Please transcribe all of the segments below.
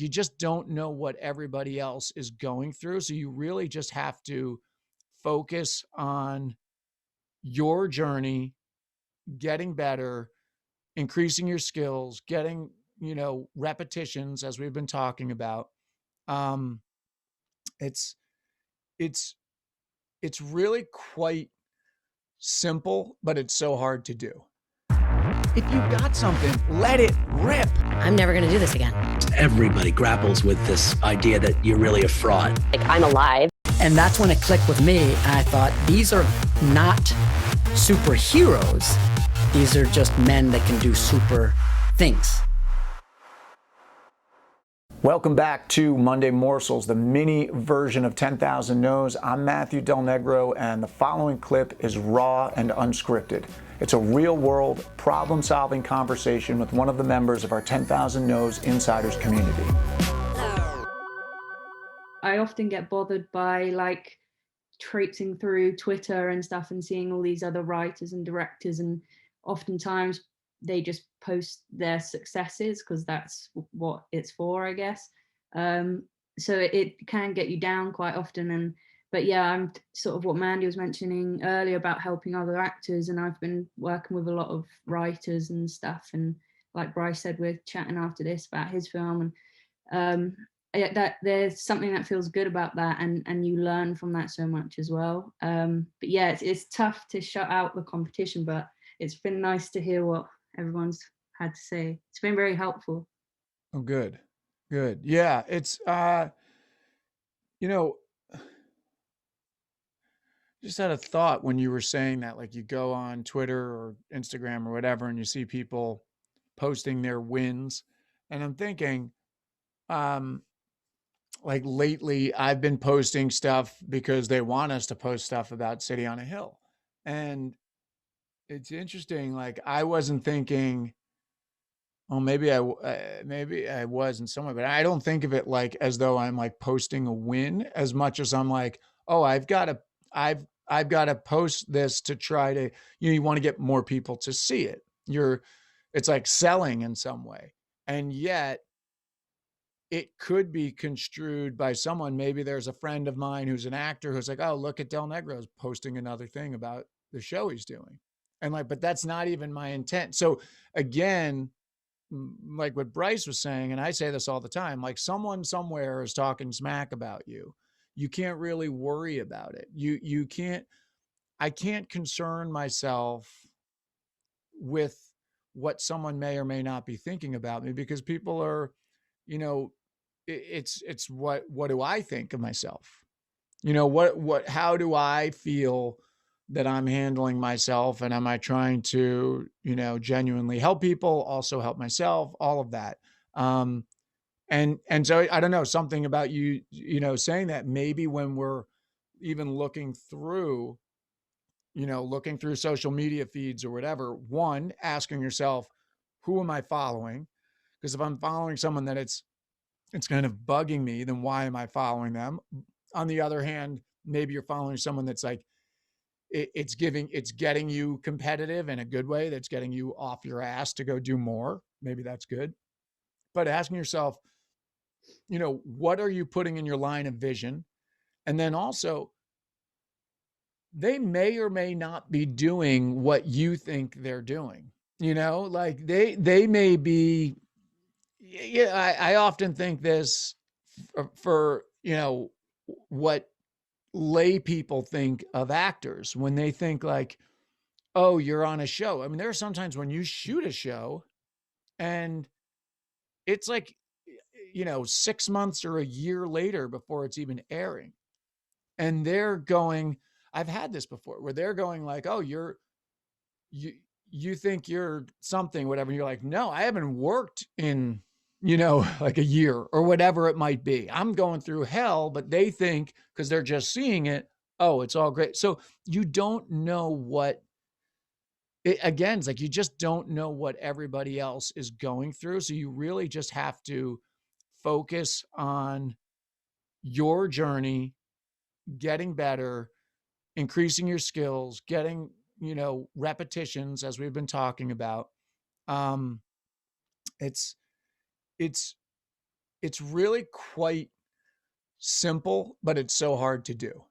you just don't know what everybody else is going through. So you really just have to focus on your journey, getting better, increasing your skills, getting, repetitions, as we've been talking about. Um, it's, it's, it's really quite simple, but it's so hard to do. If you've got something, let it rip. I'm never going to do this again. Everybody grapples with this idea that you're really a fraud. Like, I'm alive. And that's when it clicked with me. And I thought, these are not superheroes. These are just men that can do super things. Welcome back to Monday Morsels, the mini version of 10,000 No's. I'm Matthew Del Negro, and the following clip is raw and unscripted. It's a real-world, problem-solving conversation with one of the members of our 10,000 No's Insiders Community. I often get bothered by traipsing through Twitter and stuff and seeing all these other writers and directors, and oftentimes they just post their successes because that's what it's for, I guess. So it can get you down quite often. But yeah, I'm sort of what Mandy was mentioning earlier about helping other actors, and I've been working with a lot of writers and stuff. And like Bryce said, we're chatting after this about his film, and that there's something that feels good about that, and you learn from that so much as well. But yeah, it's tough to shut out the competition, but it's been nice to hear what everyone's had to say. It's been very helpful. Oh, good. Yeah, it's, just had a thought when you were saying that, like you go on Twitter or Instagram or whatever, and you see people posting their wins. And I'm thinking, like lately I've been posting stuff because they want us to post stuff about City on a Hill. And it's interesting. Like I wasn't thinking, oh, maybe I was in some way, but I don't think of it like as though I'm like posting a win as much as I'm like, oh, I've got to post this to try to, you want to get more people to see it. It's like selling in some way. And yet it could be construed by someone. Maybe there's a friend of mine who's an actor who's like, oh, look at Del Negro's posting another thing about the show he's doing. And like, but that's not even my intent. So again, like what Bryce was saying, and I say this all the time, like someone somewhere is talking smack about you. You can't really worry about it. I can't concern myself with what someone may or may not be thinking about me, because people are, it's what do I think of myself? How do I feel that I'm handling myself, and am I trying to, genuinely help people, also help myself, all of that. And so I don't know, something about you, saying that maybe when we're even looking through social media feeds or whatever, one, asking yourself, who am I following? Because if I'm following someone that it's kind of bugging me, then why am I following them? On the other hand, maybe you're following someone that's like, it's getting you competitive in a good way. That's getting you off your ass to go do more. Maybe that's good. But asking yourself, what are you putting in your line of vision? And then also, they may or may not be doing what you think they're doing. Like they may be, I often think this for what lay people think of actors when they think like, oh, you're on a show. I mean, there are sometimes when you shoot a show and it's like, 6 months or a year later before it's even airing. And they're going, I've had this before where they're going like, oh, you think you're something, whatever. And you're like, no, I haven't worked in, like a year or whatever it might be. I'm going through hell, but they think, because they're just seeing it, oh, it's all great. So you don't know again, it's like you just don't know what everybody else is going through. So you really just have to focus on your journey, getting better, increasing your skills, getting, repetitions, as we've been talking about. It's It's really quite simple, but it's so hard to do.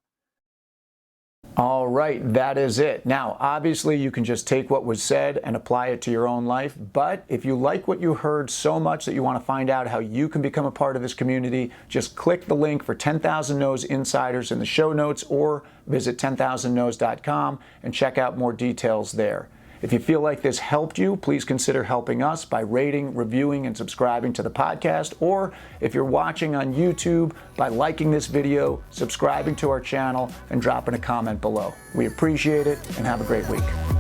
All right, that is it. Now, obviously, you can just take what was said and apply it to your own life. But if you like what you heard so much that you want to find out how you can become a part of this community, just click the link for 10,000 Nos Insiders in the show notes, or visit 10,000nos.com and check out more details there. If you feel like this helped you, please consider helping us by rating, reviewing, and subscribing to the podcast. Or if you're watching on YouTube, by liking this video, subscribing to our channel, and dropping a comment below. We appreciate it, and have a great week.